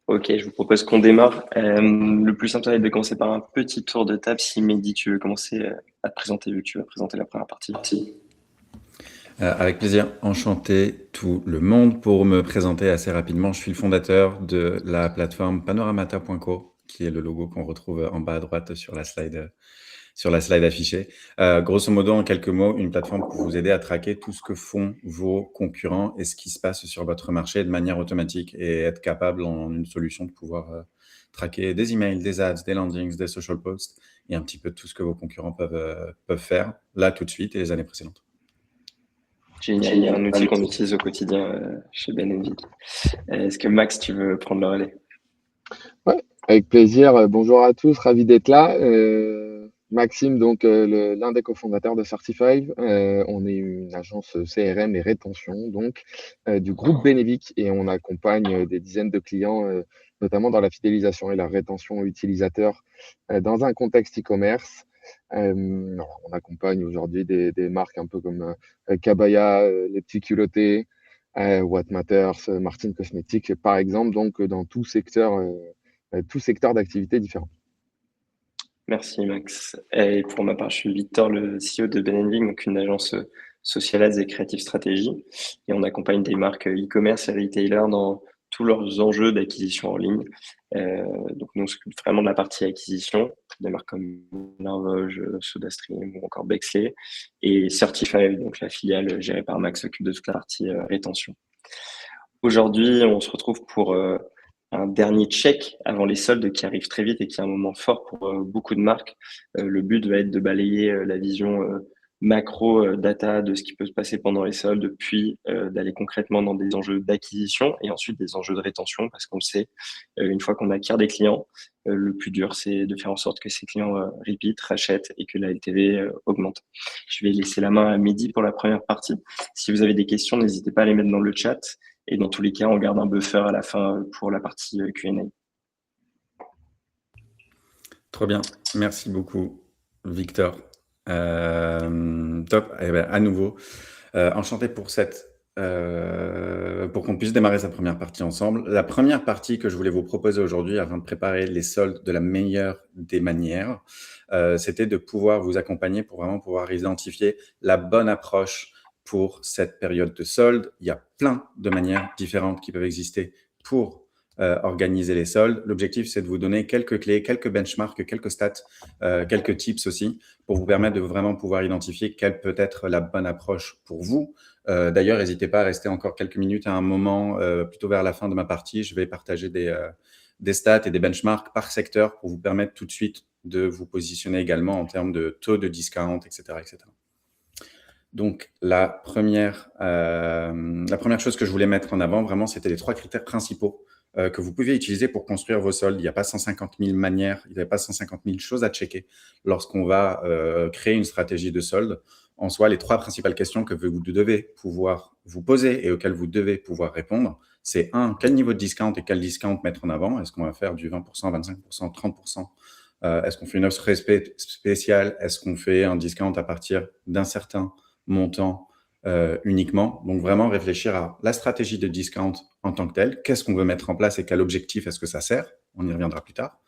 Ok, je vous propose qu'on démarre. Le plus simple, ça va être de commencer par un petit tour de table. Si Mehdi, tu veux commencer à te présenter, vu que tu vas présenter la première partie. Avec plaisir, enchanté tout le monde. Pour me présenter assez rapidement, je suis le fondateur de la plateforme panoramata.co, qui est le logo qu'on retrouve en bas à droite sur la slide affichée. Grosso modo, en quelques mots, une plateforme pour vous aider à traquer tout ce que font vos concurrents et ce qui se passe sur votre marché de manière automatique et être capable en une solution de pouvoir traquer des emails, des ads, des landings, des social posts et un petit peu tout ce que vos concurrents peuvent faire là tout de suite et les années précédentes. Génial, un outil qu'on utilise au quotidien chez Ben Vic. Est-ce que Max, tu veux prendre le relais? Ouais, avec plaisir. Bonjour à tous, ravi d'être là. Maxime, donc l'un des cofondateurs de Certify. On est une agence CRM et rétention donc du groupe Benevic et on accompagne des dizaines de clients, notamment dans la fidélisation et la rétention utilisateur dans un contexte e-commerce. On accompagne aujourd'hui des marques un peu comme Kabaya, Les Petits Culottés, What Matters, Martin Cosmetics, par exemple, donc dans tout secteur d'activité différent. Merci Max. Et pour ma part, je suis Victor, le CEO de Ben Vic, donc une agence social ads et creative stratégie. Et on accompagne des marques e-commerce et retailers dans tous leurs enjeux d'acquisition en ligne. Donc nous, on s'occupe vraiment de la partie acquisition, des marques comme Larvoge, SodaStream ou encore Bexley. Et Certify, donc la filiale gérée par Max, s'occupe de toute la partie rétention. Aujourd'hui, on se retrouve pour un dernier check avant les soldes qui arrivent très vite et qui est un moment fort pour beaucoup de marques. Le but va être de balayer la vision macro data de ce qui peut se passer pendant les soldes, puis d'aller concrètement dans des enjeux d'acquisition et ensuite des enjeux de rétention, parce qu'on le sait, une fois qu'on acquiert des clients, le plus dur, c'est de faire en sorte que ces clients repeat, rachètent et que la LTV augmente. Je vais laisser la main à Mehdi pour la première partie. Si vous avez des questions, n'hésitez pas à les mettre dans le chat. Et dans tous les cas, on garde un buffer à la fin pour la partie Q&A. Trop bien, merci beaucoup Victor. Top, eh ben, à nouveau, enchanté pour pour qu'on puisse démarrer cette première partie ensemble. La première partie que je voulais vous proposer aujourd'hui afin de préparer les soldes de la meilleure des manières, c'était de pouvoir vous accompagner pour vraiment pouvoir identifier la bonne approche pour cette période de soldes. Il y a plein de manières différentes qui peuvent exister pour organiser les soldes. L'objectif, c'est de vous donner quelques clés, quelques benchmarks, quelques stats, quelques tips aussi pour vous permettre de vraiment pouvoir identifier quelle peut être la bonne approche pour vous. D'ailleurs, n'hésitez pas à rester encore quelques minutes à un moment, plutôt vers la fin de ma partie. Je vais partager des stats et des benchmarks par secteur pour vous permettre tout de suite de vous positionner également en termes de taux de discount, etc. etc. Donc, la première chose que je voulais mettre en avant, vraiment, c'était les 3 critères principaux que vous pouvez utiliser pour construire vos soldes. Il n'y a pas 150 000 manières, il n'y a pas 150 000 choses à checker lorsqu'on va créer une stratégie de solde. En soi, les 3 principales questions que vous devez pouvoir vous poser et auxquelles vous devez pouvoir répondre, c'est 1, quel niveau de discount et quel discount mettre en avant? Est-ce qu'on va faire du 20%, 25%, 30%? Est-ce qu'on fait une offre spéciale? Est-ce qu'on fait un discount à partir d'un certain montant uniquement? Donc vraiment réfléchir à la stratégie de discount en tant que telle, qu'est-ce qu'on veut mettre en place et quel objectif est-ce que ça sert? On y reviendra plus tard.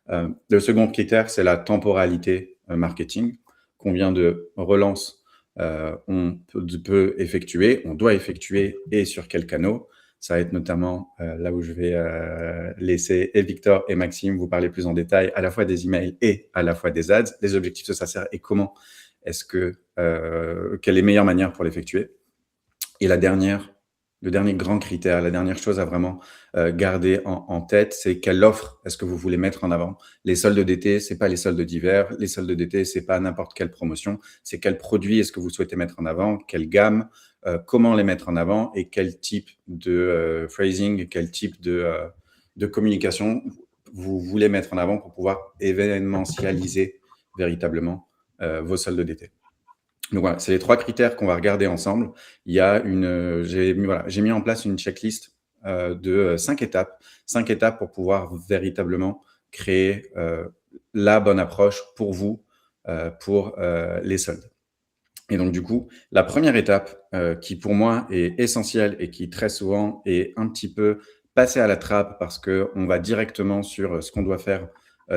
Le second critère, c'est la temporalité marketing. Combien de relances on peut effectuer, on doit effectuer et sur quels canaux? Ça va être notamment là où je vais laisser et Victor et Maxime vous parler plus en détail à la fois des emails et à la fois des ads, les objectifs de ça sert et comment est-ce que quelle est la meilleure manière pour l'effectuer. Et le dernier grand critère, la dernière chose à vraiment garder en tête, c'est quelle offre est-ce que vous voulez mettre en avant. Les soldes d'été, c'est pas les soldes d'hiver. Les soldes d'été, c'est pas n'importe quelle promotion. C'est quel produit est-ce que vous souhaitez mettre en avant, quelle gamme, comment les mettre en avant et quel type de phrasing, quel type de communication vous voulez mettre en avant pour pouvoir événementialiser véritablement vos soldes d'été. Donc voilà, c'est les 3 critères qu'on va regarder ensemble. Il y a j'ai mis en place une checklist de 5 étapes. 5 étapes pour pouvoir véritablement créer la bonne approche pour vous, pour les soldes. Et donc du coup, la première étape qui pour moi est essentielle et qui très souvent est un petit peu passer à la trappe parce qu'on va directement sur ce qu'on doit faire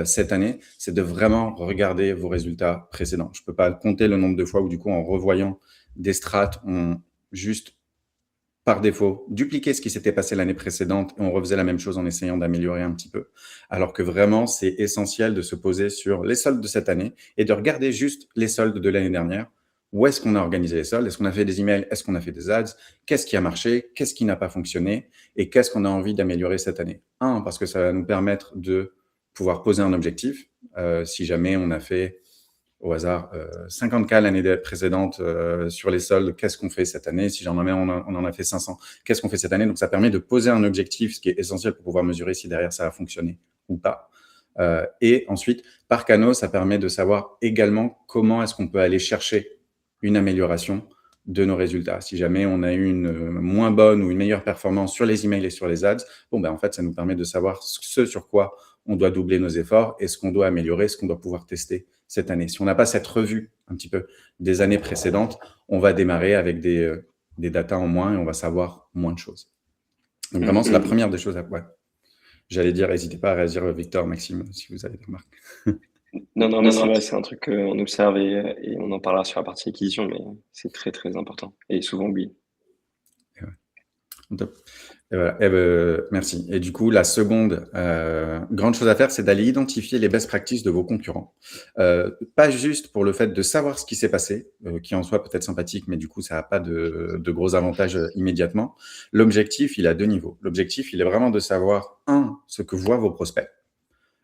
cette année, c'est de vraiment regarder vos résultats précédents. Je ne peux pas compter le nombre de fois où, du coup, en revoyant des strates, on juste par défaut, dupliquer ce qui s'était passé l'année précédente et on refaisait la même chose en essayant d'améliorer un petit peu. Alors que vraiment, c'est essentiel de se poser sur les soldes de cette année et de regarder juste les soldes de l'année dernière. Où est-ce qu'on a organisé les soldes? Est-ce qu'on a fait des emails? Est-ce qu'on a fait des ads? Qu'est-ce qui a marché? Qu'est-ce qui n'a pas fonctionné? Et qu'est-ce qu'on a envie d'améliorer cette année? Parce que ça va nous permettre de pouvoir poser un objectif. Si jamais on a fait au hasard 50K l'année précédente sur les soldes, qu'est-ce qu'on fait cette année? Si on en a fait 500, qu'est-ce qu'on fait cette année? Donc, ça permet de poser un objectif, ce qui est essentiel pour pouvoir mesurer si derrière ça a fonctionné ou pas. Et ensuite, par canaux, ça permet de savoir également comment est-ce qu'on peut aller chercher une amélioration de nos résultats. Si jamais on a eu une moins bonne ou une meilleure performance sur les emails et sur les ads, en fait, ça nous permet de savoir ce sur quoi on doit doubler nos efforts et ce qu'on doit améliorer, ce qu'on doit pouvoir tester cette année. Si on n'a pas cette revue un petit peu des années précédentes, on va démarrer avec des datas en moins et on va savoir moins de choses. Donc vraiment, c'est la première des choses à... Ouais. J'allais dire, n'hésitez pas à réagir, Victor, Maxime, si vous avez des remarques. Non, mais c'est vrai, c'est un truc qu'on observe et on en parlera sur la partie acquisition, mais c'est très, très important et souvent oublié. Top. Et voilà. Merci. Et du coup, la seconde grande chose à faire, c'est d'aller identifier les best practices de vos concurrents. Pas juste pour le fait de savoir ce qui s'est passé, qui en soit peut-être sympathique, mais du coup, ça n'a pas de gros avantages immédiatement. L'objectif, il a deux niveaux. L'objectif, il est vraiment de savoir, ce que voient vos prospects.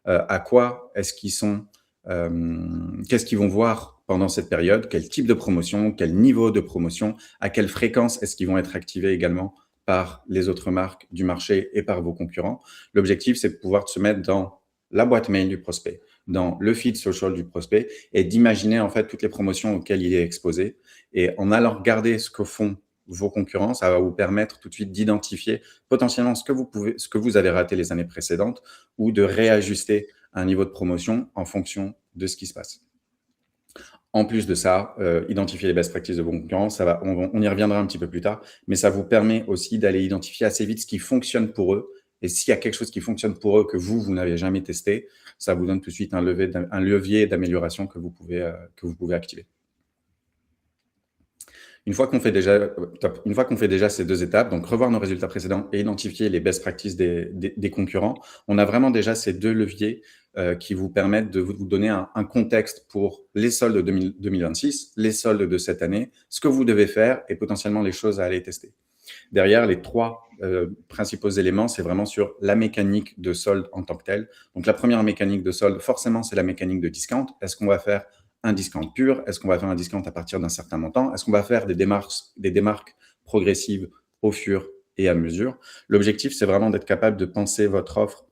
À quoi est-ce qu'ils sont, qu'est-ce qu'ils vont voir pendant cette période, quel type de promotion, quel niveau de promotion, à quelle fréquence est-ce qu'ils vont être activés également par les autres marques du marché et par vos concurrents. L'objectif, c'est de pouvoir se mettre dans la boîte mail du prospect, dans le feed social du prospect et d'imaginer en fait toutes les promotions auxquelles il est exposé. Et en allant regarder ce que font vos concurrents, ça va vous permettre tout de suite d'identifier potentiellement ce que vous avez raté les années précédentes ou de réajuster un niveau de promotion en fonction de ce qui se passe. En plus de ça, identifier les best practices de vos concurrents, on y reviendra un petit peu plus tard, mais ça vous permet aussi d'aller identifier assez vite ce qui fonctionne pour eux. Et s'il y a quelque chose qui fonctionne pour eux que vous n'avez jamais testé, ça vous donne tout de suite un levier d'amélioration que vous pouvez activer. Une fois qu'on fait déjà ces deux étapes, donc revoir nos résultats précédents et identifier les best practices des concurrents, on a vraiment déjà ces deux leviers qui vous permettent de vous donner un contexte pour les soldes de 2026, les soldes de cette année, ce que vous devez faire et potentiellement les choses à aller tester. Derrière, les trois principaux éléments, c'est vraiment sur la mécanique de solde en tant que telle. Donc, la première mécanique de solde, forcément, c'est la mécanique de discount. Est-ce qu'on va faire un discount pur? Est-ce qu'on va faire un discount à partir d'un certain montant? Est-ce qu'on va faire des démarques progressives au fur et à mesure? L'objectif, c'est vraiment d'être capable de penser votre offre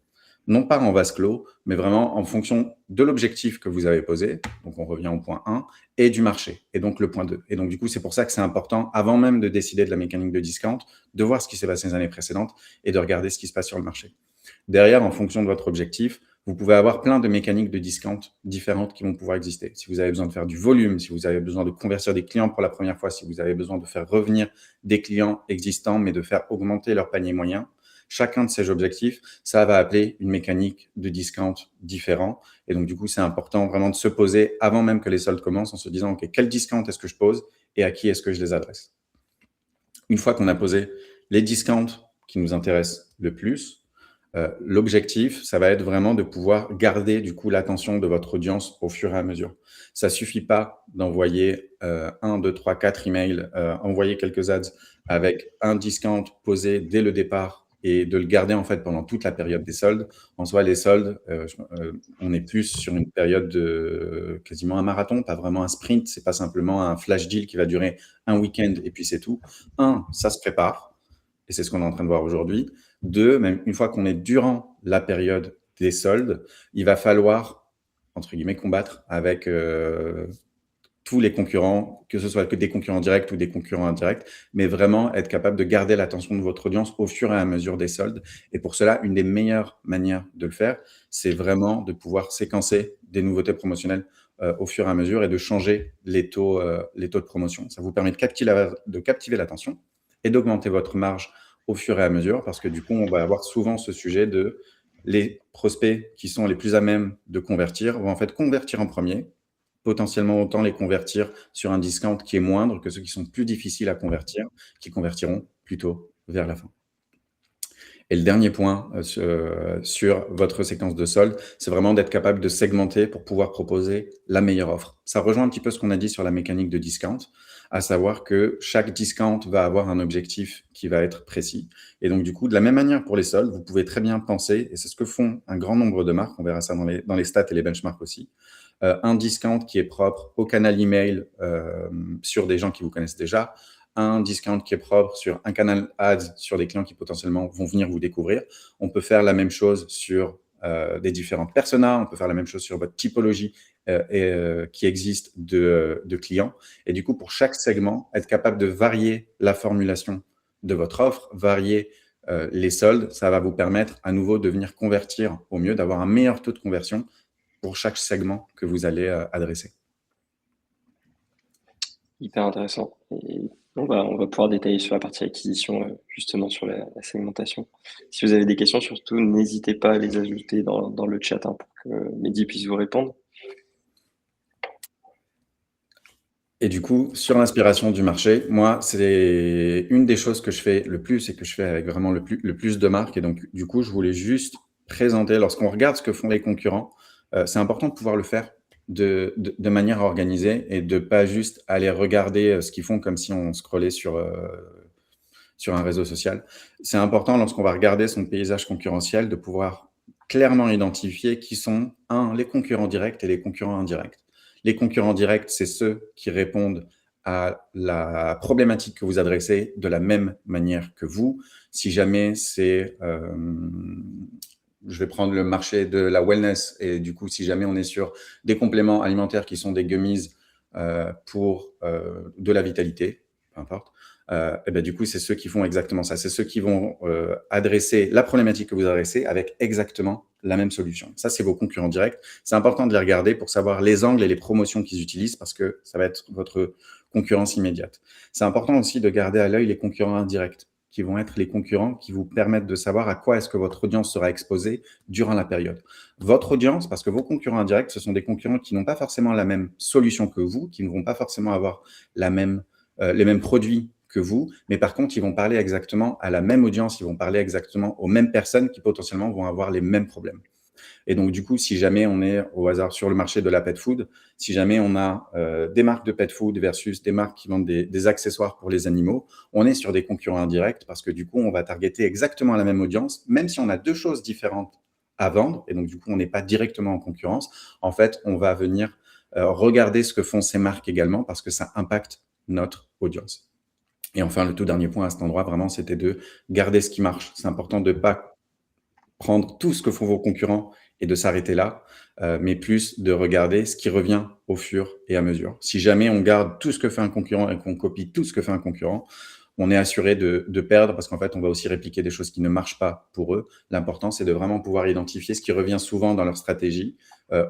non pas en vase clos, mais vraiment en fonction de l'objectif que vous avez posé. Donc, on revient au point 1 et du marché, et donc le point 2. Et donc, du coup, c'est pour ça que c'est important, avant même de décider de la mécanique de discount, de voir ce qui s'est passé les années précédentes et de regarder ce qui se passe sur le marché. Derrière, en fonction de votre objectif, vous pouvez avoir plein de mécaniques de discount différentes qui vont pouvoir exister. Si vous avez besoin de faire du volume, si vous avez besoin de convertir des clients pour la première fois, si vous avez besoin de faire revenir des clients existants, mais de faire augmenter leur panier moyen, chacun de ces objectifs, ça va appeler une mécanique de discount différent. Et donc, du coup, c'est important vraiment de se poser avant même que les soldes commencent en se disant, OK, quel discount est-ce que je pose et à qui est-ce que je les adresse? Une fois qu'on a posé les discounts qui nous intéressent le plus, l'objectif, ça va être vraiment de pouvoir garder du coup l'attention de votre audience au fur et à mesure. Ça suffit pas d'envoyer 1, 2, 3, 4 emails, envoyer quelques ads avec un discount posé dès le départ et de le garder en fait pendant toute la période des soldes. En soi, les soldes, on est plus sur une période de quasiment un marathon, pas vraiment un sprint. C'est pas simplement un flash deal qui va durer un week-end et puis c'est tout. Ça se prépare et c'est ce qu'on est en train de voir aujourd'hui. 2, même une fois qu'on est durant la période des soldes, il va falloir, entre guillemets, combattre avec tous les concurrents, que ce soit que des concurrents directs ou des concurrents indirects, mais vraiment être capable de garder l'attention de votre audience au fur et à mesure des soldes. Et pour cela, une des meilleures manières de le faire, c'est vraiment de pouvoir séquencer des nouveautés promotionnelles au fur et à mesure et de changer les taux de promotion. Ça vous permet de captiver l'attention et d'augmenter votre marge au fur et à mesure, parce que du coup, on va avoir souvent ce sujet de les prospects qui sont les plus à même de convertir vont en fait convertir en premier, potentiellement autant les convertir sur un discount qui est moindre que ceux qui sont plus difficiles à convertir, qui convertiront plutôt vers la fin. Et le dernier point sur votre séquence de solde, c'est vraiment d'être capable de segmenter pour pouvoir proposer la meilleure offre. Ça rejoint un petit peu ce qu'on a dit sur la mécanique de discount, à savoir que chaque discount va avoir un objectif qui va être précis. Et donc, du coup, de la même manière pour les soldes, vous pouvez très bien penser, et c'est ce que font un grand nombre de marques, on verra ça dans les stats et les benchmarks aussi, un discount qui est propre au canal email sur des gens qui vous connaissent déjà, un discount qui est propre sur un canal ads sur des clients qui potentiellement vont venir vous découvrir. On peut faire la même chose sur des différents personas, on peut faire la même chose sur votre typologie qui existe de clients. Et du coup, pour chaque segment, être capable de varier la formulation de votre offre, varier les soldes, ça va vous permettre à nouveau de venir convertir au mieux, d'avoir un meilleur taux de conversion pour chaque segment que vous allez adresser. Hyper intéressant. Et on va pouvoir détailler sur la partie acquisition, justement sur la segmentation. Si vous avez des questions, surtout, n'hésitez pas à les ajouter dans le chat pour que Mehdi puisse vous répondre. Et du coup, sur l'inspiration du marché, moi, c'est une des choses que je fais le plus et que je fais avec vraiment le plus de marques. Et donc, du coup, je voulais juste présenter, lorsqu'on regarde ce que font les concurrents, c'est important de pouvoir le faire de manière organisée et de pas juste aller regarder ce qu'ils font comme si on scrollait sur un réseau social. C'est important, lorsqu'on va regarder son paysage concurrentiel, de pouvoir clairement identifier qui sont, les concurrents directs et les concurrents indirects. Les concurrents directs, c'est ceux qui répondent à la problématique que vous adressez de la même manière que vous. Si jamais c'est, je vais prendre le marché de la wellness, et du coup, si jamais on est sur des compléments alimentaires qui sont des gummies pour de la vitalité, peu importe, et ben, du coup, c'est ceux qui font exactement ça. C'est ceux qui vont adresser la problématique que vous adressez avec exactement la même solution. Ça, c'est vos concurrents directs. C'est important de les regarder pour savoir les angles et les promotions qu'ils utilisent parce que ça va être votre concurrence immédiate. C'est important aussi de garder à l'œil les concurrents indirects qui vont être les concurrents qui vous permettent de savoir à quoi est-ce que votre audience sera exposée durant la période. Votre audience, parce que vos concurrents indirects, ce sont des concurrents qui n'ont pas forcément la même solution que vous, qui ne vont pas forcément avoir les mêmes produits que vous, mais par contre, ils vont parler exactement à la même audience, ils vont parler exactement aux mêmes personnes qui potentiellement vont avoir les mêmes problèmes. Et donc, du coup, si jamais on est au hasard sur le marché de la pet food, si jamais on a des marques de pet food versus des marques qui vendent des accessoires pour les animaux, on est sur des concurrents indirects parce que du coup, on va targeter exactement la même audience, même si on a deux choses différentes à vendre. Et donc, du coup, on n'est pas directement en concurrence. En fait, on va venir regarder ce que font ces marques également parce que ça impacte notre audience. Et enfin, le tout dernier point à cet endroit, vraiment, c'était de garder ce qui marche. C'est important de ne pas prendre tout ce que font vos concurrents et de s'arrêter là, mais plus de regarder ce qui revient au fur et à mesure. Si jamais on garde tout ce que fait un concurrent et qu'on copie tout ce que fait un concurrent, on est assuré de perdre parce qu'en fait, on va aussi répliquer des choses qui ne marchent pas pour eux. L'important, c'est de vraiment pouvoir identifier ce qui revient souvent dans leur stratégie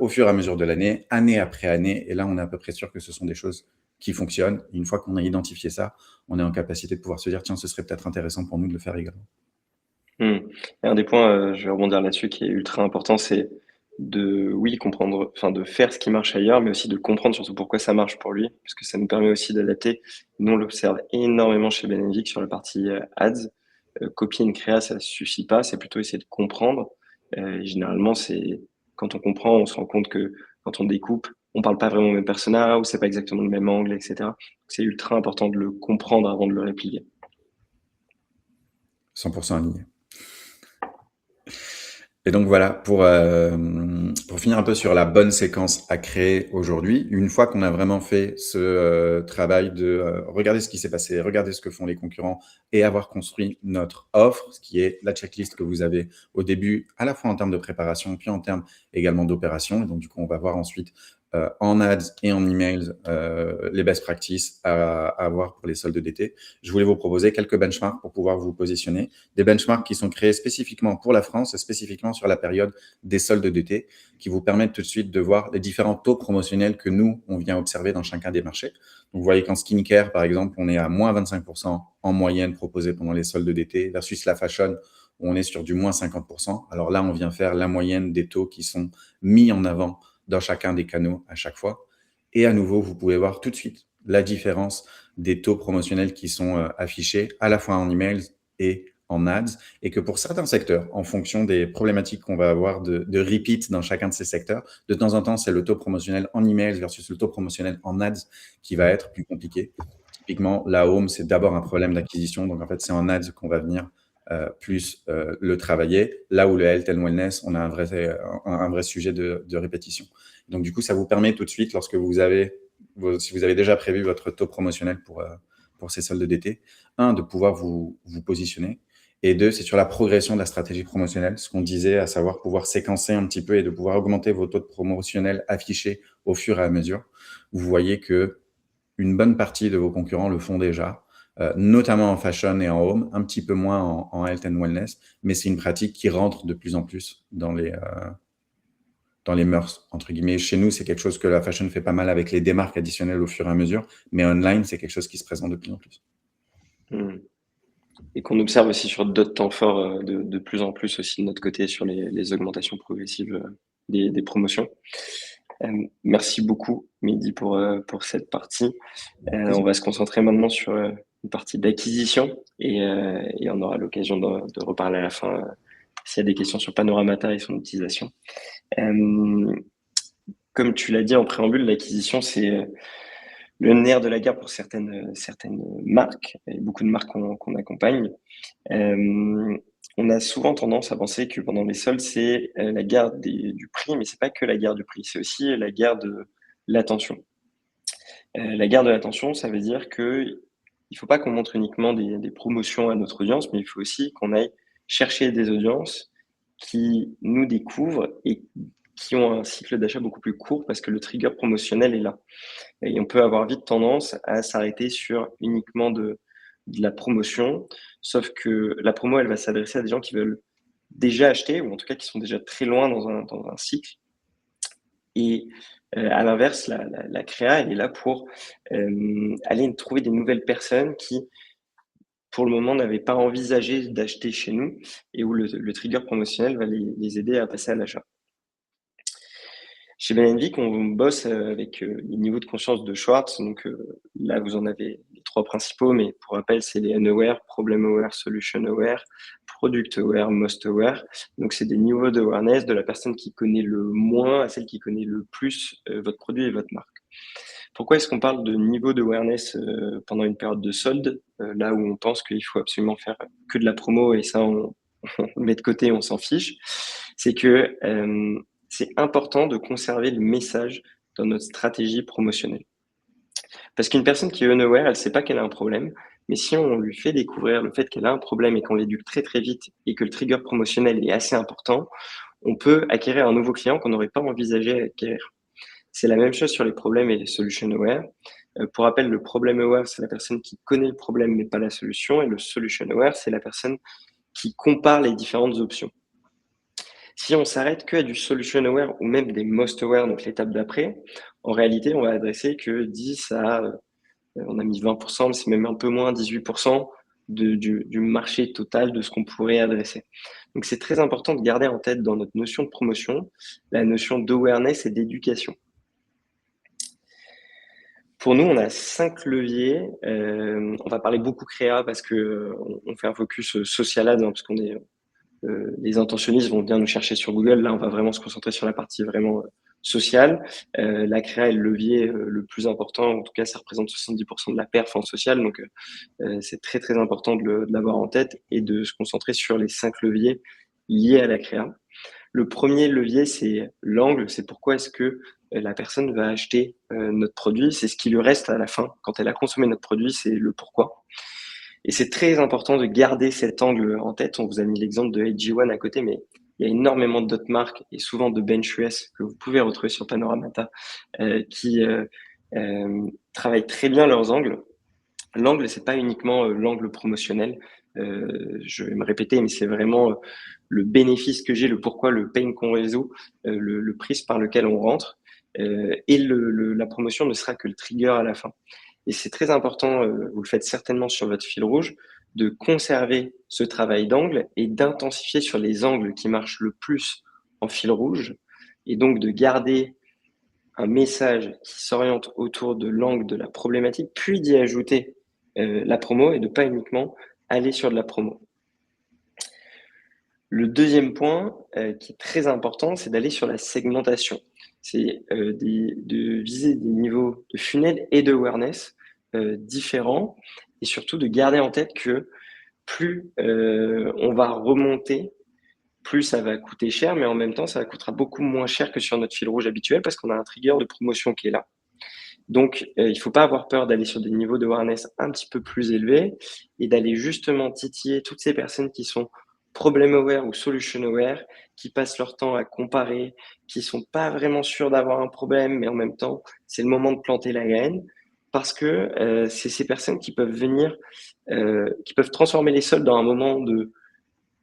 au fur et à mesure de l'année, année après année. Et là, on est à peu près sûr que ce sont des choses qui fonctionnent. Une fois qu'on a identifié ça, on est en capacité de pouvoir se dire, tiens, ce serait peut-être intéressant pour nous de le faire également. Et un des points, je vais rebondir là-dessus, qui est ultra important, c'est de, oui, comprendre, enfin, de faire ce qui marche ailleurs, mais aussi de comprendre surtout pourquoi ça marche pour lui, parce que ça nous permet aussi d'adapter. Nous, on l'observe énormément chez Benenvic sur la partie ads. Copier une créa, ça suffit pas, c'est plutôt essayer de comprendre. Et généralement, c'est quand on comprend, on se rend compte que quand on découpe, on parle pas vraiment au même persona, ou c'est pas exactement le même angle, etc. C'est ultra important de le comprendre avant de le répliquer. 100% aligné. Et donc voilà, pour finir un peu sur la bonne séquence à créer aujourd'hui, une fois qu'on a vraiment fait ce travail de regarder ce qui s'est passé, regarder ce que font les concurrents et avoir construit notre offre, ce qui est la checklist que vous avez au début, à la fois en termes de préparation, puis en termes également d'opération. Et donc du coup, on va voir ensuite en ads et en emails, les best practices à avoir pour les soldes d'été. Je voulais vous proposer quelques benchmarks pour pouvoir vous positionner. Des benchmarks qui sont créés spécifiquement pour la France et spécifiquement sur la période des soldes d'été, qui vous permettent tout de suite de voir les différents taux promotionnels que nous, on vient observer dans chacun des marchés. Donc, vous voyez qu'en skincare, par exemple, on est à moins 25% en moyenne proposé pendant les soldes d'été versus la fashion, où on est sur du moins 50%. Alors là, on vient faire la moyenne des taux qui sont mis en avant dans chacun des canaux à chaque fois. Et à nouveau, vous pouvez voir tout de suite la différence des taux promotionnels qui sont affichés à la fois en emails et en ads, et que pour certains secteurs, en fonction des problématiques qu'on va avoir de repeat dans chacun de ces secteurs, de temps en temps, c'est le taux promotionnel en emails versus le taux promotionnel en ads qui va être plus compliqué. Typiquement, la home, c'est d'abord un problème d'acquisition, donc en fait, c'est en ads qu'on va venir plus le travailler. Là où le health and wellness, on a un vrai sujet de répétition. Donc, du coup, ça vous permet tout de suite, lorsque si vous avez déjà prévu votre taux promotionnel pour ces soldes d'été, de pouvoir vous positionner. Et deux, c'est sur la progression de la stratégie promotionnelle, ce qu'on disait, à savoir pouvoir séquencer un petit peu et de pouvoir augmenter vos taux de promotionnels affichés au fur et à mesure. Vous voyez que une bonne partie de vos concurrents le font déjà, notamment en fashion et en home, un petit peu moins en health and wellness, mais c'est une pratique qui rentre de plus en plus dans les mœurs, entre guillemets. Chez nous, c'est quelque chose que la fashion fait pas mal avec les démarques additionnelles au fur et à mesure, mais online, c'est quelque chose qui se présente de plus en plus. Et qu'on observe aussi sur d'autres temps forts de plus en plus aussi de notre côté sur les augmentations progressives des promotions. Merci beaucoup, Mehdi, pour cette partie. On va se concentrer maintenant sur une partie d'acquisition et on aura l'occasion de reparler à la fin s'il y a des questions sur Panoramata et son utilisation. Comme tu l'as dit en préambule, l'acquisition, c'est le nerf de la guerre pour certaines marques, et beaucoup de marques qu'on accompagne. On a souvent tendance à penser que pendant les soldes, c'est la guerre du prix, mais c'est pas que la guerre du prix, c'est aussi la guerre de l'attention. La guerre de l'attention, ça veut dire que il faut pas qu'on montre uniquement des promotions à notre audience, mais il faut aussi qu'on aille chercher des audiences qui nous découvrent et qui ont un cycle d'achat beaucoup plus court parce que le trigger promotionnel est là. Et on peut avoir vite tendance à s'arrêter sur uniquement de la promotion, sauf que la promo, elle va s'adresser à des gens qui veulent déjà acheter, ou en tout cas qui sont déjà très loin dans un cycle. Et à l'inverse, la créa, elle est là pour aller trouver des nouvelles personnes qui, pour le moment, n'avaient pas envisagé d'acheter chez nous et où le trigger promotionnel va les aider à passer à l'achat. Chez BNVic, on bosse avec les niveaux de conscience de Schwartz. Donc là, vous en avez les 3 principaux, mais pour rappel, c'est les Unaware, Problem Aware, Solution Aware, Product Aware, Most Aware. Donc c'est des niveaux d'awareness de la personne qui connaît le moins à celle qui connaît le plus votre produit et votre marque. Pourquoi est-ce qu'on parle de niveau d'awareness pendant une période de solde, là où on pense qu'il faut absolument faire que de la promo et ça, on le met de côté, on s'en fiche. C'est que c'est important de conserver le message dans notre stratégie promotionnelle. Parce qu'une personne qui est unaware, elle ne sait pas qu'elle a un problème, mais si on lui fait découvrir le fait qu'elle a un problème et qu'on l'éduque très très vite et que le trigger promotionnel est assez important, on peut acquérir un nouveau client qu'on n'aurait pas envisagé acquérir. C'est la même chose sur les problèmes et les solution aware. Pour rappel, le problem aware, c'est la personne qui connaît le problème mais pas la solution, et le solution aware, c'est la personne qui compare les différentes options. Si on s'arrête que à du solution aware ou même des most aware, donc l'étape d'après, en réalité, on va adresser que 10 à, on a mis 20%, mais c'est même un peu moins, 18% du marché total de ce qu'on pourrait adresser. Donc c'est très important de garder en tête dans notre notion de promotion la notion d'awareness et d'éducation. Pour nous, on a 5 leviers. On va parler beaucoup créa parce que on fait un focus social ads, parce qu'on est les intentionnistes vont bien nous chercher sur Google. Là, on va vraiment se concentrer sur la partie vraiment sociale. La créa est le levier le plus important. En tout cas, ça représente 70% de la perf en social. Donc, c'est très, très important de l'avoir en tête et de se concentrer sur les 5 leviers liés à la créa. Le premier levier, c'est l'angle. C'est pourquoi est-ce que la personne va acheter notre produit. C'est ce qui lui reste à la fin. Quand elle a consommé notre produit, c'est le pourquoi. Et c'est très important de garder cet angle en tête. On vous a mis l'exemple de AG1 à côté, mais il y a énormément d'autres marques et souvent de bench US que vous pouvez retrouver sur Panoramata qui travaillent très bien leurs angles. L'angle, c'est pas uniquement l'angle promotionnel. Je vais me répéter, mais c'est vraiment le bénéfice que j'ai, le pourquoi, le pain qu'on résout, le prisme par lequel on rentre. Et la promotion ne sera que le trigger à la fin. Et c'est très important, vous le faites certainement sur votre fil rouge, de conserver ce travail d'angle et d'intensifier sur les angles qui marchent le plus en fil rouge. Et donc de garder un message qui s'oriente autour de l'angle de la problématique, puis d'y ajouter la promo et de pas uniquement aller sur de la promo. Le deuxième point qui est très important, c'est d'aller sur la segmentation. C'est de viser des niveaux de funnel et de awareness différents et surtout de garder en tête que plus on va remonter, plus ça va coûter cher, mais en même temps, ça coûtera beaucoup moins cher que sur notre fil rouge habituel parce qu'on a un trigger de promotion qui est là. Donc, il ne faut pas avoir peur d'aller sur des niveaux de awareness un petit peu plus élevés et d'aller justement titiller toutes ces personnes qui sont problem aware ou solution aware, qui passent leur temps à comparer, qui sont pas vraiment sûrs d'avoir un problème, mais en même temps, c'est le moment de planter la graine parce que c'est ces personnes qui peuvent venir, qui peuvent transformer les soldes dans un moment de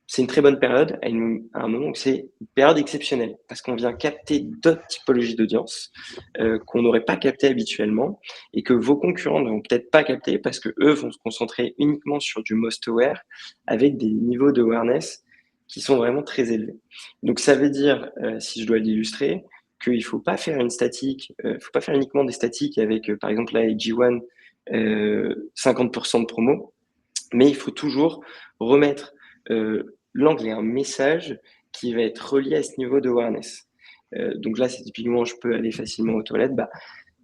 c'est une très bonne période, à un moment où c'est une période exceptionnelle, parce qu'on vient capter d'autres typologies d'audience qu'on n'aurait pas capté habituellement, et que vos concurrents ne vont peut-être pas capter, parce que eux vont se concentrer uniquement sur du most aware, avec des niveaux d'awareness qui sont vraiment très élevés. Donc ça veut dire, si je dois l'illustrer, qu'il ne faut pas faire une statique, faut pas faire uniquement des statiques avec, par exemple, la AG1, 50% de promo, mais il faut toujours remettre l'angle et un message qui va être relié à ce niveau de awareness. Donc là, c'est typiquement, je peux aller facilement aux toilettes. Bah,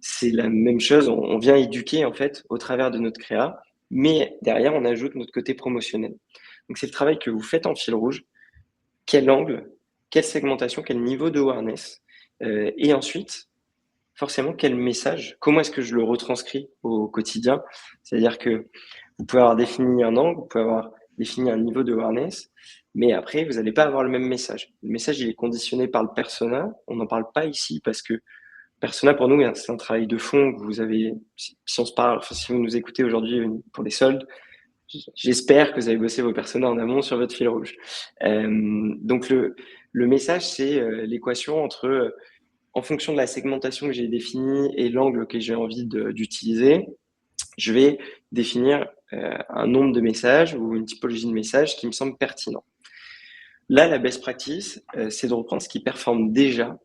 c'est la même chose. On vient éduquer en fait au travers de notre créa, mais derrière, on ajoute notre côté promotionnel. Donc c'est le travail que vous faites en fil rouge. Quel angle, quelle segmentation, quel niveau de awareness, et ensuite, forcément, quel message. Comment est-ce que je le retranscris au quotidien? C'est-à-dire que vous pouvez avoir défini un angle, vous pouvez avoir défini un niveau de awareness, mais après, vous n'allez pas avoir le même message. Le message, il est conditionné par le persona. On n'en parle pas ici parce que persona, pour nous, c'est un travail de fond que vous avez, si on se parle, enfin, si vous nous écoutez aujourd'hui pour les soldes, j'espère que vous avez bossé vos personas en amont sur votre fil rouge. Donc, le message, c'est l'équation entre, en fonction de la segmentation que j'ai définie et l'angle que j'ai envie d'utiliser, je vais définir un nombre de messages ou une typologie de messages qui me semble pertinent. Là, la best practice, c'est de reprendre ce qui performe déjà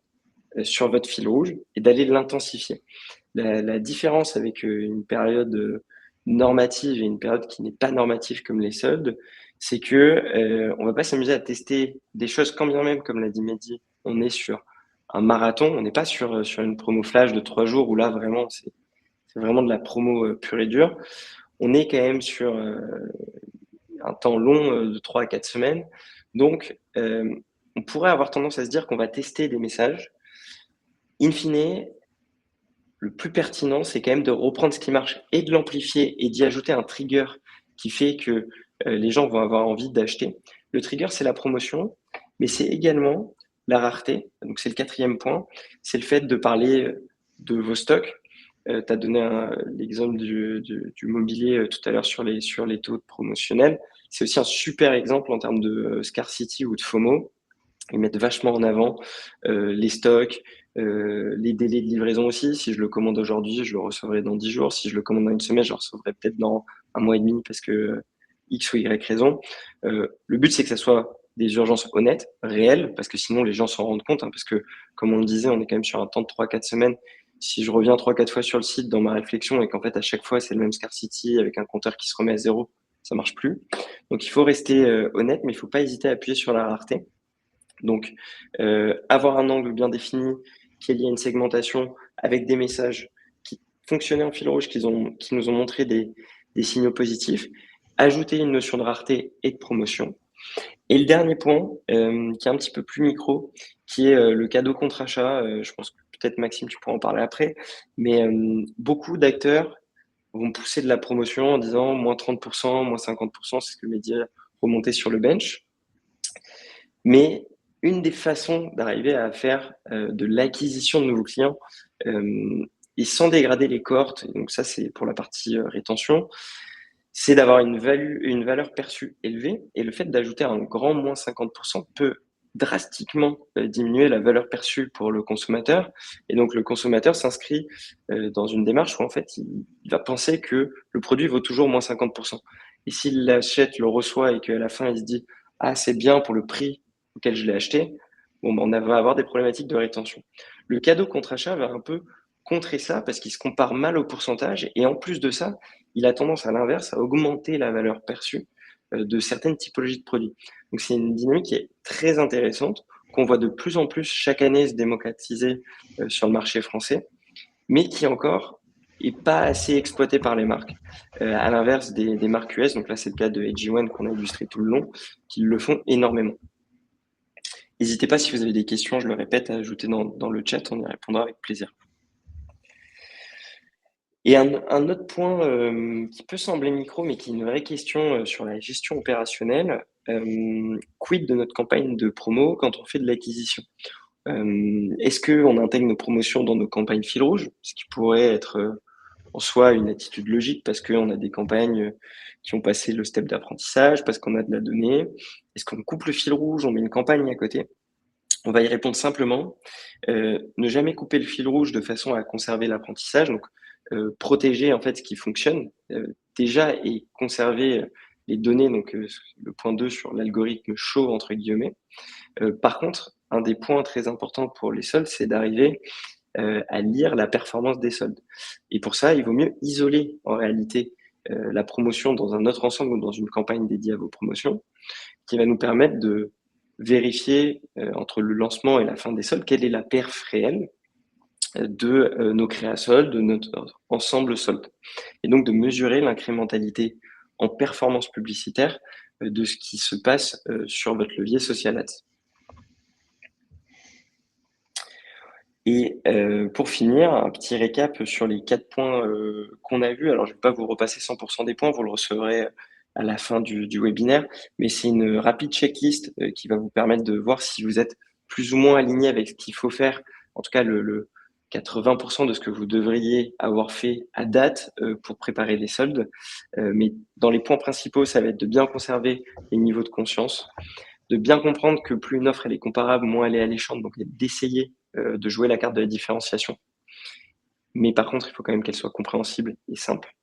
sur votre fil rouge et d'aller l'intensifier. La différence avec une période normative et une période qui n'est pas normative comme les soldes, c'est que on va pas s'amuser à tester des choses quand bien même, comme l'a dit Mehdi, on est sur un marathon, on n'est pas sur une promo flash de 3 jours où là vraiment c'est vraiment de la promo pure et dure. On est quand même sur un temps long de 3 à 4 semaines. Donc, on pourrait avoir tendance à se dire qu'on va tester des messages. In fine, le plus pertinent, c'est quand même de reprendre ce qui marche et de l'amplifier et d'y ajouter un trigger qui fait que les gens vont avoir envie d'acheter. Le trigger, c'est la promotion, mais c'est également la rareté. Donc, c'est le quatrième point. C'est le fait de parler de vos stocks. Tu as donné l'exemple du mobilier tout à l'heure sur les taux promotionnels. C'est aussi un super exemple en termes de scarcity ou de FOMO. Ils mettent vachement en avant les stocks, les délais de livraison aussi. Si je le commande aujourd'hui, je le recevrai dans 10 jours. Si je le commande dans une semaine, je le recevrai peut-être dans un mois et demi parce que X ou Y raison. Le but, c'est que ça soit des urgences honnêtes, réelles, parce que sinon les gens s'en rendent compte. Parce que, comme on le disait, on est quand même sur un temps de 3-4 semaines. Si je reviens 3-4 fois sur le site dans ma réflexion et qu'en fait, à chaque fois, c'est le même scarcity avec un compteur qui se remet à zéro, ça marche plus. Donc, il faut rester honnête, mais il ne faut pas hésiter à appuyer sur la rareté. Donc, avoir un angle bien défini, qui est lié à une segmentation avec des messages qui fonctionnaient en fil rouge, qui nous ont montré des signaux positifs, ajouter une notion de rareté et de promotion. Et le dernier point, qui est un petit peu plus micro, qui est le cadeau contre achat. Je pense que peut-être Maxime, tu pourras en parler après, mais beaucoup d'acteurs vont pousser de la promotion en disant moins 30%, moins 50%, c'est ce que Mehdi a remonté sur le bench. Mais une des façons d'arriver à faire de l'acquisition de nouveaux clients et sans dégrader les cohortes, donc ça c'est pour la partie rétention, c'est d'avoir une valeur perçue élevée, et le fait d'ajouter un grand moins 50% peut drastiquement diminuer la valeur perçue pour le consommateur. Et donc le consommateur s'inscrit dans une démarche où en fait il va penser que le produit vaut toujours moins 50%. Et s'il l'achète, le reçoit et qu'à la fin il se dit ah c'est bien pour le prix auquel je l'ai acheté, bon ben, on va avoir des problématiques de rétention. Le cadeau contre achat va un peu contrer ça parce qu'il se compare mal au pourcentage, et en plus de ça il a tendance à l'inverse à augmenter la valeur perçue de certaines typologies de produits. Donc c'est une dynamique qui est très intéressante, qu'on voit de plus en plus chaque année se démocratiser sur le marché français, mais qui encore est pas assez exploité par les marques. À l'inverse des marques US, donc là c'est le cas de AG1 qu'on a illustré tout le long, qui le font énormément. N'hésitez pas, si vous avez des questions, je le répète, à ajouter dans le chat, on y répondra avec plaisir. Et un autre point qui peut sembler micro, mais qui est une vraie question sur la gestion opérationnelle, quid de notre campagne de promo quand on fait de l'acquisition? Est-ce qu'on intègre nos promotions dans nos campagnes fil rouge? Ce qui pourrait être en soi une attitude logique parce qu'on a des campagnes qui ont passé le step d'apprentissage, parce qu'on a de la donnée. Est-ce qu'on coupe le fil rouge, on met une campagne à côté? On va y répondre simplement. Ne jamais couper le fil rouge de façon à conserver l'apprentissage, donc protéger en fait ce qui fonctionne déjà, et conserver les données, donc le point 2 sur l'algorithme chaud entre guillemets. Par contre, un des points très importants pour les soldes, c'est d'arriver à lire la performance des soldes. Et pour ça, il vaut mieux isoler en réalité la promotion dans un autre ensemble ou dans une campagne dédiée à vos promotions, qui va nous permettre de vérifier entre le lancement et la fin des soldes quelle est la perf réelle de nos créas soldes, de notre ensemble solde. Et donc de mesurer l'incrémentalité en performance publicitaire de ce qui se passe sur votre levier social ads. Et pour finir, un petit récap sur les 4 points qu'on a vus. Alors, je ne vais pas vous repasser 100% des points, vous le recevrez à la fin du webinaire, mais c'est une rapide checklist qui va vous permettre de voir si vous êtes plus ou moins aligné avec ce qu'il faut faire, en tout cas le 80% de ce que vous devriez avoir fait à date pour préparer les soldes. Mais dans les points principaux, ça va être de bien conserver les niveaux de conscience, de bien comprendre que plus une offre elle est comparable, moins elle est alléchante, donc d'essayer de jouer la carte de la différenciation. Mais par contre, il faut quand même qu'elle soit compréhensible et simple.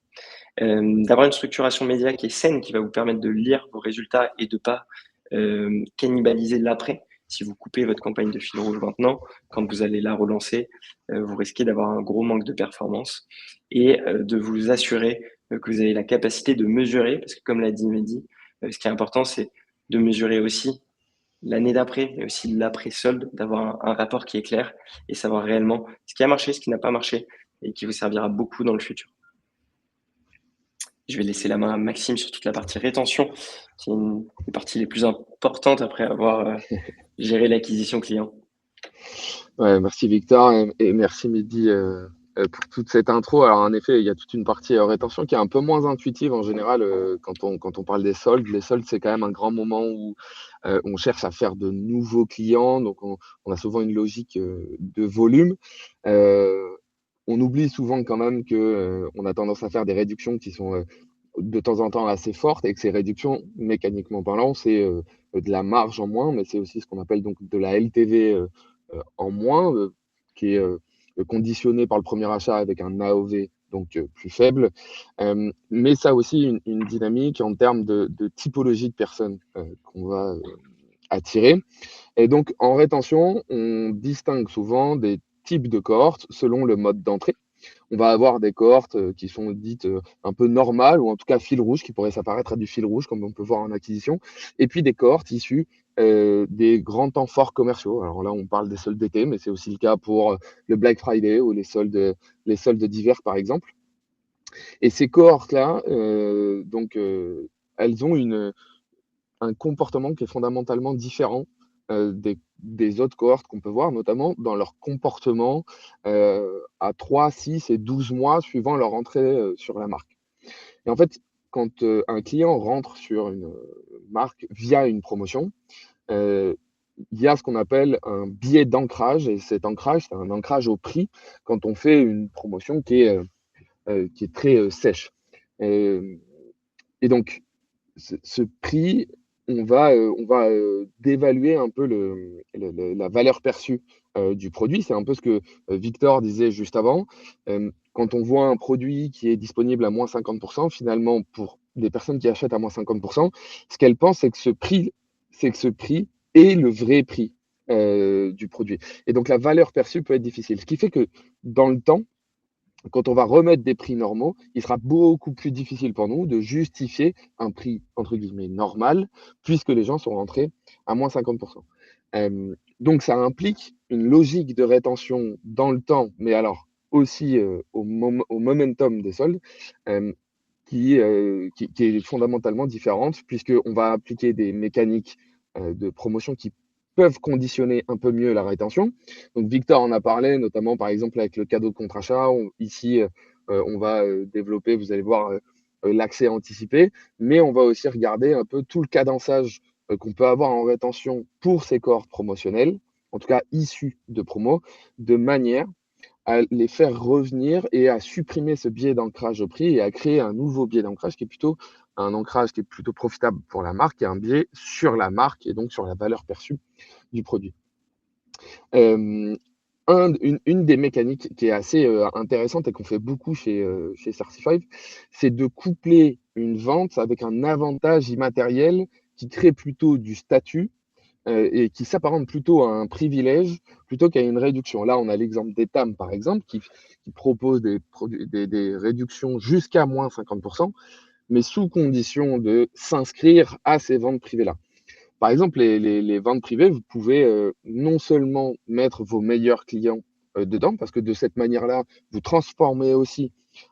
D'avoir une structuration média qui est saine, qui va vous permettre de lire vos résultats et de ne pas cannibaliser l'après. Si vous coupez votre campagne de fil rouge maintenant, quand vous allez la relancer, vous risquez d'avoir un gros manque de performance, et de vous assurer que vous avez la capacité de mesurer, parce que comme l'a dit Mehdi, ce qui est important, c'est de mesurer aussi l'année d'après, mais aussi l'après-solde, d'avoir un rapport qui est clair et savoir réellement ce qui a marché, ce qui n'a pas marché, et qui vous servira beaucoup dans le futur. Je vais laisser la main à Maxime sur toute la partie rétention, qui est une des parties les plus importantes après avoir géré l'acquisition client. Ouais, merci Victor et merci Mehdi pour toute cette intro. Alors en effet, il y a toute une partie rétention qui est un peu moins intuitive en général quand on parle des soldes. Les soldes, c'est quand même un grand moment où on cherche à faire de nouveaux clients, donc on a souvent une logique de volume. On oublie souvent quand même que on a tendance à faire des réductions qui sont de temps en temps assez fortes, et que ces réductions, mécaniquement parlant, c'est de la marge en moins, mais c'est aussi ce qu'on appelle donc de la LTV en moins, qui est conditionnée par le premier achat avec un AOV donc plus faible. Mais ça a aussi une dynamique en termes de typologie de personnes qu'on va attirer. Et donc en rétention, on distingue souvent des types de cohortes selon le mode d'entrée. On va avoir des cohortes qui sont dites un peu normales, ou en tout cas fil rouge, qui pourraient s'apparaître à du fil rouge, comme on peut voir en acquisition. Et puis des cohortes issues des grands temps forts commerciaux. Alors là, on parle des soldes d'été, mais c'est aussi le cas pour le Black Friday ou les soldes d'hiver, par exemple. Et ces cohortes-là, elles ont un comportement qui est fondamentalement différent des autres cohortes qu'on peut voir, notamment dans leur comportement à 3, 6 et 12 mois suivant leur entrée sur la marque. Et en fait, quand un client rentre sur une marque via une promotion, il y a ce qu'on appelle un biais d'ancrage, et cet ancrage, c'est un ancrage au prix quand on fait une promotion qui est très sèche. Euh, et donc, ce prix, on va dévaluer un peu la valeur perçue du produit. C'est un peu ce que Victor disait juste avant. Quand on voit un produit qui est disponible à moins 50%, finalement, pour des personnes qui achètent à moins 50%, ce qu'elles pensent, c'est que ce prix est le vrai prix du produit. Et donc, la valeur perçue peut être difficile. Ce qui fait que dans le temps, quand on va remettre des prix normaux, il sera beaucoup plus difficile pour nous de justifier un prix, entre guillemets, normal, puisque les gens sont rentrés à moins 50%. Donc, ça implique une logique de rétention dans le temps, mais alors aussi au momentum des soldes, euh, qui est fondamentalement différente, puisqu'on va appliquer des mécaniques de promotion qui peuvent conditionner un peu mieux la rétention. Donc, Victor en a parlé, notamment par exemple avec le cadeau de contre-achat. Ici, on va développer, vous allez voir, l'accès anticipé, mais on va aussi regarder un peu tout le cadençage qu'on peut avoir en rétention pour ces cohortes promotionnelles, en tout cas issus de promo, de manière à les faire revenir et à supprimer ce biais d'ancrage au prix et à créer un nouveau biais d'ancrage qui est plutôt un ancrage qui est plutôt profitable pour la marque et un biais sur la marque et donc sur la valeur perçue du produit. Euh, une des mécaniques qui est assez intéressante et qu'on fait beaucoup chez Certify, c'est de coupler une vente avec un avantage immatériel qui crée plutôt du statut et qui s'apparente plutôt à un privilège plutôt qu'à une réduction. Là, on a l'exemple d'Etam, par exemple, qui propose des réductions jusqu'à moins 50%, mais sous condition de s'inscrire à ces ventes privées-là. Par exemple, les ventes privées, vous pouvez non seulement mettre vos meilleurs clients dedans, parce que de cette manière-là, vous transformez aussi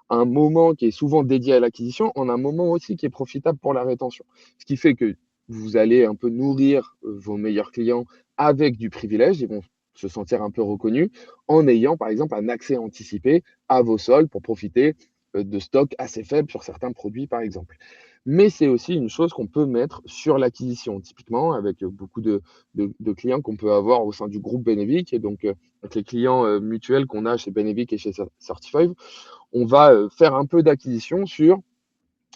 un moment qui est souvent dédié à l'acquisition en un moment aussi qui est profitable pour la rétention. Ce qui fait que vous allez un peu nourrir vos meilleurs clients avec du privilège, ils vont se sentir un peu reconnus en ayant par exemple un accès anticipé à vos soldes pour profiter de stocks assez faibles sur certains produits par exemple. Mais c'est aussi une chose qu'on peut mettre sur l'acquisition, typiquement avec beaucoup de clients qu'on peut avoir au sein du groupe Benevic, et donc avec les clients mutuels qu'on a chez Benevic et chez Certify, on va faire un peu d'acquisition sur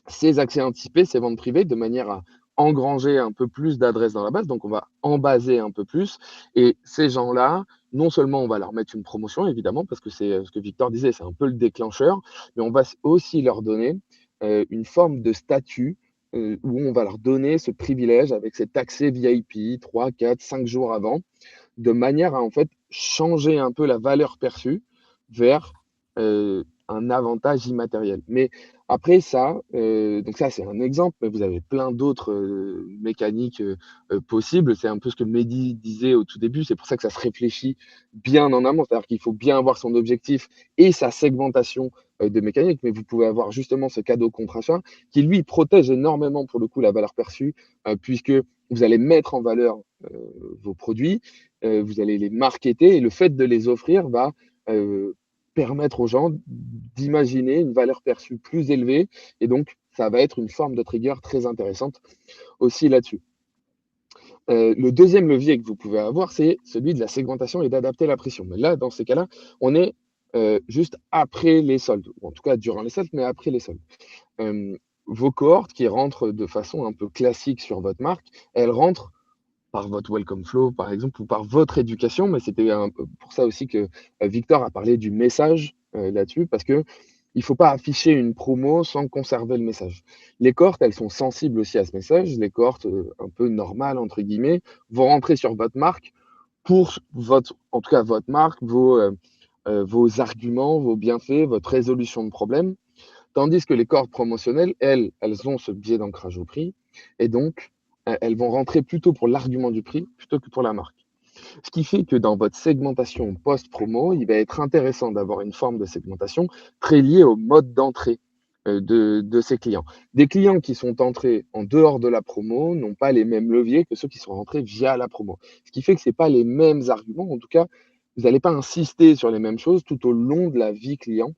ces accès anticipés, ces ventes privées, de manière à engranger un peu plus d'adresses dans la base. Donc, on va en baser un peu plus. Et ces gens-là, non seulement on va leur mettre une promotion, évidemment, parce que c'est ce que Victor disait, c'est un peu le déclencheur, mais on va aussi leur donner une forme de statut où on va leur donner ce privilège avec cet accès VIP 3, 4, 5 jours avant, de manière à en fait changer un peu la valeur perçue vers un avantage immatériel. Mais après ça, donc ça c'est un exemple, mais vous avez plein d'autres mécaniques possibles. C'est un peu ce que Mehdi disait au tout début, c'est pour ça que ça se réfléchit bien en amont, c'est-à-dire qu'il faut bien avoir son objectif et sa segmentation de mécanique, mais vous pouvez avoir justement ce cadeau contre-achat qui lui protège énormément pour le coup la valeur perçue, puisque vous allez mettre en valeur vos produits, vous allez les marketer et le fait de les offrir va permettre aux gens d'imaginer une valeur perçue plus élevée et donc ça va être une forme de trigger très intéressante aussi là-dessus. Le deuxième levier que vous pouvez avoir, c'est celui de la segmentation et d'adapter la pression. Mais là, dans ces cas-là, on est juste après les soldes, ou en tout cas durant les soldes, mais après les soldes. Vos cohortes qui rentrent de façon un peu classique sur votre marque, elles rentrent par votre welcome flow, par exemple, ou par votre éducation. Mais c'était pour ça aussi que Victor a parlé du message là-dessus, parce que il ne faut pas afficher une promo sans conserver le message. Les cohortes, elles sont sensibles aussi à ce message. Les cohortes un peu normales, entre guillemets, vont rentrer sur votre marque pour en tout cas votre marque, vos arguments, vos bienfaits, votre résolution de problème. Tandis que les cohortes promotionnelles, elles ont ce biais d'ancrage au prix. Et donc, elles vont rentrer plutôt pour l'argument du prix plutôt que pour la marque. Ce qui fait que dans votre segmentation post-promo, il va être intéressant d'avoir une forme de segmentation très liée au mode d'entrée de ces clients. Des clients qui sont entrés en dehors de la promo n'ont pas les mêmes leviers que ceux qui sont rentrés via la promo. Ce qui fait que ce n'est pas les mêmes arguments. En tout cas, vous n'allez pas insister sur les mêmes choses tout au long de la vie client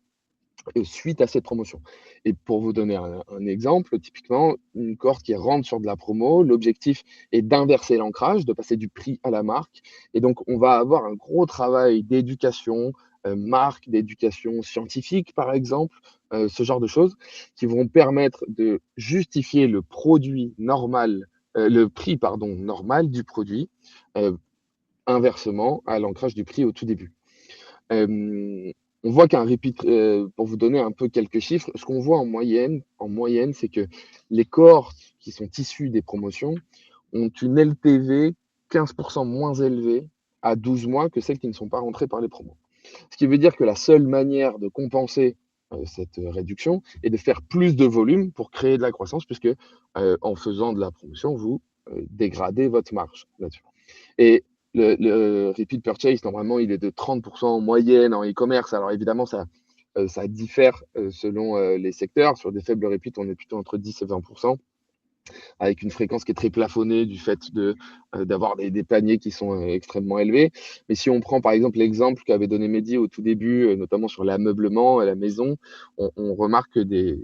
suite à cette promotion. Et pour vous donner un exemple, typiquement, une cohorte qui rentre sur de la promo, l'objectif est d'inverser l'ancrage, de passer du prix à la marque. Et donc, on va avoir un gros travail d'éducation, marque, d'éducation scientifique, par exemple, ce genre de choses qui vont permettre de justifier le produit normal, le prix, pardon, normal du produit, euh, inversement à l'ancrage du prix au tout début. Euh, on voit qu'un repeat, pour vous donner un peu quelques chiffres, ce qu'on voit en moyenne, c'est que les cohortes qui sont issues des promotions ont une LTV 15% moins élevée à 12 mois que celles qui ne sont pas rentrées par les promos. Ce qui veut dire que la seule manière de compenser cette réduction est de faire plus de volume pour créer de la croissance, puisque en faisant de la promotion, vous dégradez votre marge là-dessus. Et le repeat purchase, normalement, il est de 30% en moyenne en e-commerce. Alors évidemment, ça diffère selon les secteurs. Sur des faibles repeats, on est plutôt entre 10 et 20%, avec une fréquence qui est très plafonnée du fait d'avoir des paniers qui sont extrêmement élevés. Mais si on prend par exemple l'exemple qu'avait donné Mehdi au tout début, notamment sur l'ameublement à la maison, on remarque que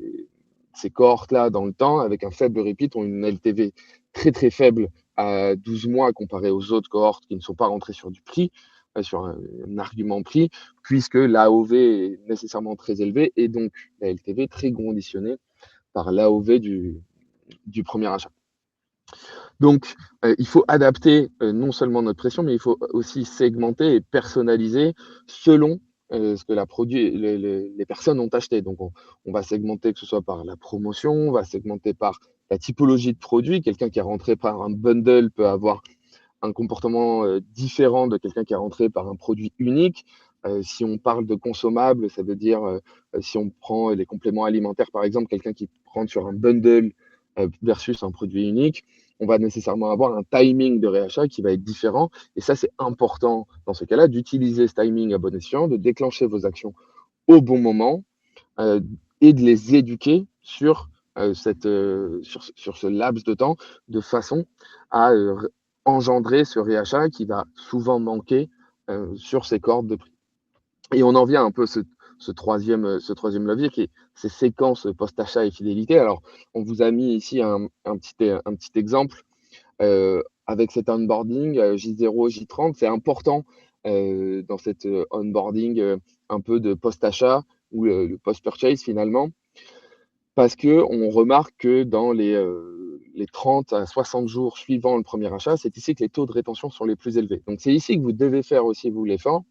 ces cohortes-là, dans le temps, avec un faible repeat, ont une LTV très très faible à 12 mois comparé aux autres cohortes qui ne sont pas rentrées sur du prix, sur un argument prix, puisque l'AOV est nécessairement très élevé et donc la LTV très conditionnée par l'AOV du premier achat. Donc, il faut adapter non seulement notre pression, mais il faut aussi segmenter et personnaliser selon ce que les personnes ont acheté. Donc, on va segmenter que ce soit par la promotion, on va segmenter par la typologie de produit. Quelqu'un qui est rentré par un bundle peut avoir un comportement différent de quelqu'un qui est rentré par un produit unique. Si on parle de consommables, ça veut dire, si on prend les compléments alimentaires, par exemple, quelqu'un qui rentre sur un bundle versus un produit unique, on va nécessairement avoir un timing de réachat qui va être différent. Et ça, c'est important dans ce cas-là d'utiliser ce timing à bon escient, de déclencher vos actions au bon moment euh, et de les éduquer sur ce laps de temps de façon à engendrer ce réachat qui va souvent manquer sur ces cohortes de prix. Et on en vient un peu ce troisième levier qui est ces séquences post-achat et fidélité. Alors, on vous a mis ici un petit exemple avec cet onboarding J0, J30. C'est important dans cet onboarding un peu de post-achat ou le post-purchase finalement, parce qu'on remarque que dans les 30 à 60 jours suivant le premier achat, c'est ici que les taux de rétention sont les plus élevés. Donc, c'est ici que vous devez faire aussi, vous, l'effort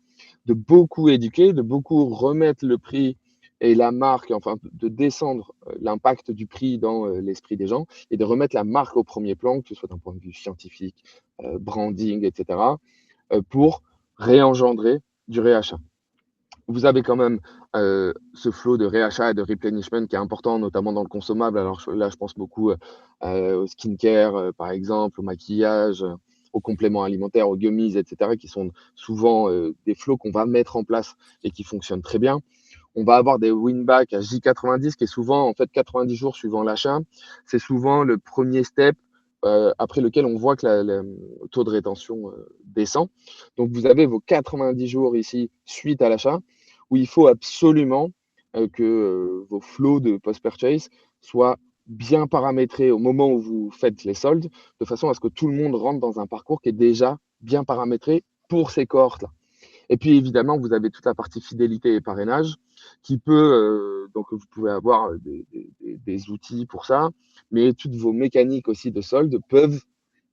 de beaucoup éduquer, de beaucoup remettre le prix et la marque, enfin, de descendre l'impact du prix dans l'esprit des gens et de remettre la marque au premier plan, que ce soit d'un point de vue scientifique, branding, etc., pour réengendrer du réachat. Vous avez quand même ce flot de réachat et de replenishment qui est important, notamment dans le consommable. Alors là, je pense beaucoup au skincare, par exemple, au maquillage, aux compléments alimentaires, aux gummies, etc., qui sont souvent des flots qu'on va mettre en place et qui fonctionnent très bien. On va avoir des win-back à J90, qui est souvent, en fait, 90 jours suivant l'achat. C'est souvent le premier step après lequel on voit que le taux de rétention descend. Donc, vous avez vos 90 jours ici suite à l'achat, où il faut absolument que vos flows de post-purchase soient bien paramétrés au moment où vous faites les soldes, de façon à ce que tout le monde rentre dans un parcours qui est déjà bien paramétré pour ces cohortes-là. Et puis évidemment, vous avez toute la partie fidélité et parrainage qui peut, donc vous pouvez avoir des outils pour ça, mais toutes vos mécaniques aussi de solde peuvent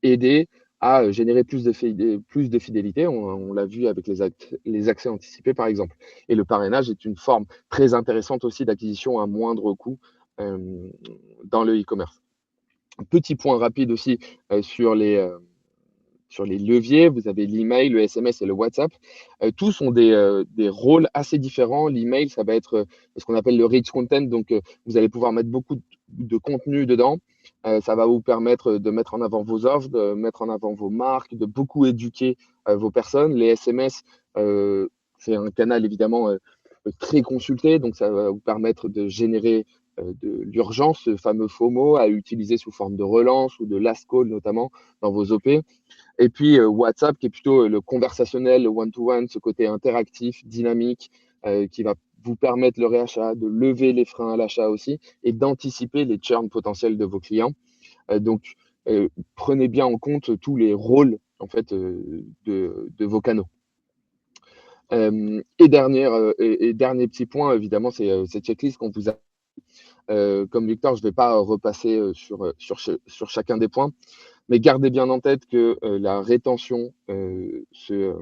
aider à générer plus de fidélité. On l'a vu avec les accès anticipés, par exemple. Et le parrainage est une forme très intéressante aussi d'acquisition à moindre coût dans le e-commerce. Petit point rapide aussi sur les leviers, vous avez l'email, le SMS et le WhatsApp. Tous ont des rôles assez différents. L'email, ça va être ce qu'on appelle le rich content. Donc, vous allez pouvoir mettre beaucoup de contenu dedans. Ça va vous permettre de mettre en avant vos offres, de mettre en avant vos marques, de beaucoup éduquer vos personnes. Les SMS, c'est un canal évidemment très consulté. Donc, ça va vous permettre de générer de l'urgence, ce fameux FOMO à utiliser sous forme de relance ou de last call notamment dans vos OP. Et puis WhatsApp qui est plutôt le conversationnel, le one-to-one, ce côté interactif, dynamique, qui va vous permettre le réachat, de lever les freins à l'achat aussi et d'anticiper les churns potentiels de vos clients. Donc, prenez bien en compte tous les rôles en fait de vos canaux. Et dernier petit point, évidemment, c'est cette checklist qu'on vous a. Comme Victor, je ne vais pas repasser sur chacun des points, mais gardez bien en tête que la rétention se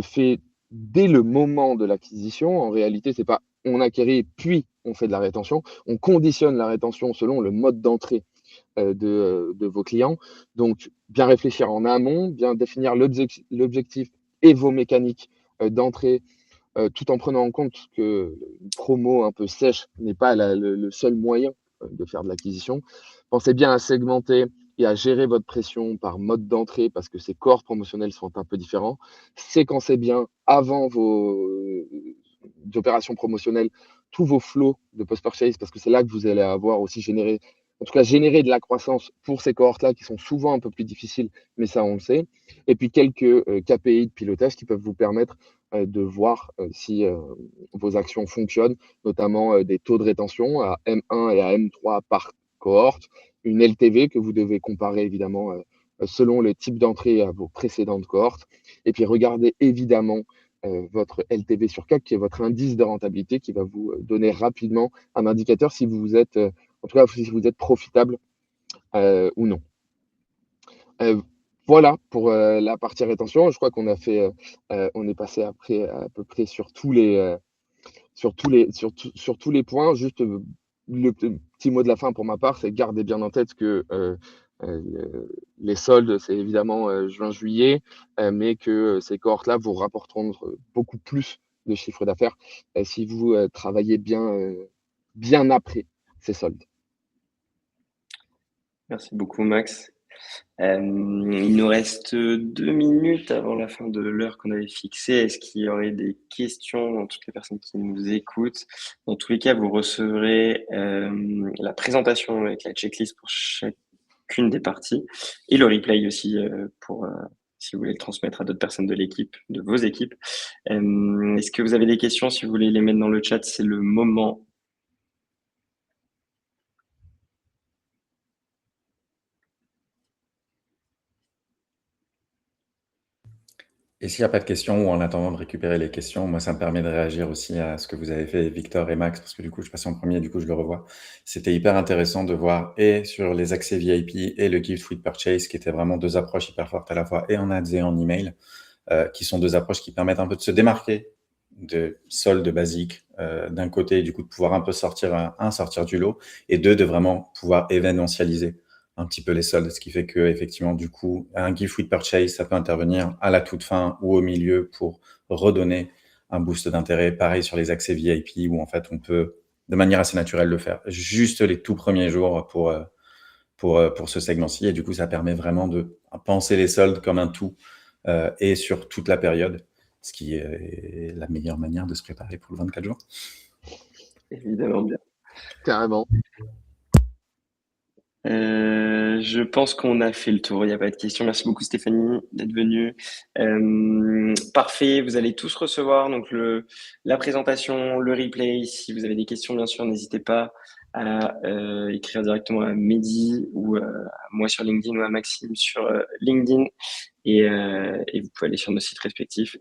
fait dès le moment de l'acquisition. En réalité, c'est pas on acquérit puis on fait de la rétention. On conditionne la rétention selon le mode d'entrée de vos clients. Donc, bien réfléchir en amont, bien définir l'objectif et vos mécaniques d'entrée, tout en prenant en compte que une promo un peu sèche n'est pas le seul moyen de faire de l'acquisition. Pensez bien à segmenter et à gérer votre pression par mode d'entrée parce que ces cohortes promotionnelles sont un peu différents. Séquencez bien avant vos opérations promotionnelles tous vos flows de post-purchase parce que c'est là que vous allez avoir aussi générer de la croissance pour ces cohortes-là qui sont souvent un peu plus difficiles, mais ça, on le sait. Et puis, quelques KPI de pilotage qui peuvent vous permettre de voir si vos actions fonctionnent, notamment des taux de rétention à M1 et à M3 par cohorte, une LTV que vous devez comparer évidemment selon le type d'entrée à vos précédentes cohortes. Et puis, regardez évidemment votre LTV sur CAC, qui est votre indice de rentabilité, qui va vous donner rapidement un indicateur si vous êtes en tout cas, si vous êtes profitable ou non. Voilà pour la partie rétention. Je crois qu'on a fait, on est passé après à peu près sur tous les points. Juste le petit mot de la fin pour ma part, c'est gardez bien en tête que les soldes, c'est évidemment juin-juillet, mais que ces cohortes-là vous rapporteront beaucoup plus de chiffre d'affaires si vous travaillez bien après ces soldes. Merci beaucoup, Max. Il nous reste 2 minutes avant la fin de l'heure qu'on avait fixée. Est-ce qu'il y aurait des questions dans toutes les personnes qui nous écoutent? Dans tous les cas, vous recevrez la présentation avec la checklist pour chacune des parties et le replay aussi pour si vous voulez le transmettre à d'autres personnes de l'équipe, de vos équipes. Est-ce que vous avez des questions? Si vous voulez les mettre dans le chat, c'est le moment. Et s'il n'y a pas de questions ou en attendant de récupérer les questions, moi, ça me permet de réagir aussi à ce que vous avez fait, Victor et Max, parce que du coup, je passais en premier, du coup, je le revois. C'était hyper intéressant de voir et sur les accès VIP et le Gift with Purchase, qui étaient vraiment deux approches hyper fortes à la fois, et en ads et en email, qui sont deux approches qui permettent un peu de se démarquer de soldes basiques, d'un côté, du coup, de pouvoir un peu sortir du lot, et deux, de vraiment pouvoir événementialiser un petit peu les soldes, ce qui fait que effectivement, du coup, un gift with purchase, ça peut intervenir à la toute fin ou au milieu pour redonner un boost d'intérêt. Pareil sur les accès VIP où en fait, on peut de manière assez naturelle le faire juste les tout premiers jours pour ce segment-ci. Et du coup, ça permet vraiment de penser les soldes comme un tout et sur toute la période, ce qui est la meilleure manière de se préparer pour le 24 jours. Évidemment bien. Carrément. Je pense qu'on a fait le tour, il n'y a pas de questions. Merci beaucoup Stéphanie d'être venue. Parfait, vous allez tous recevoir donc la présentation, le replay. Si vous avez des questions, bien sûr, n'hésitez pas à écrire directement à Mehdi ou à moi sur LinkedIn ou à Maxime sur LinkedIn. Et vous pouvez aller sur nos sites respectifs,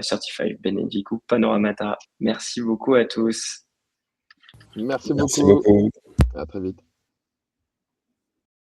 Certified, Benedict ou Panoramata. Merci beaucoup à tous. Merci beaucoup. À très vite.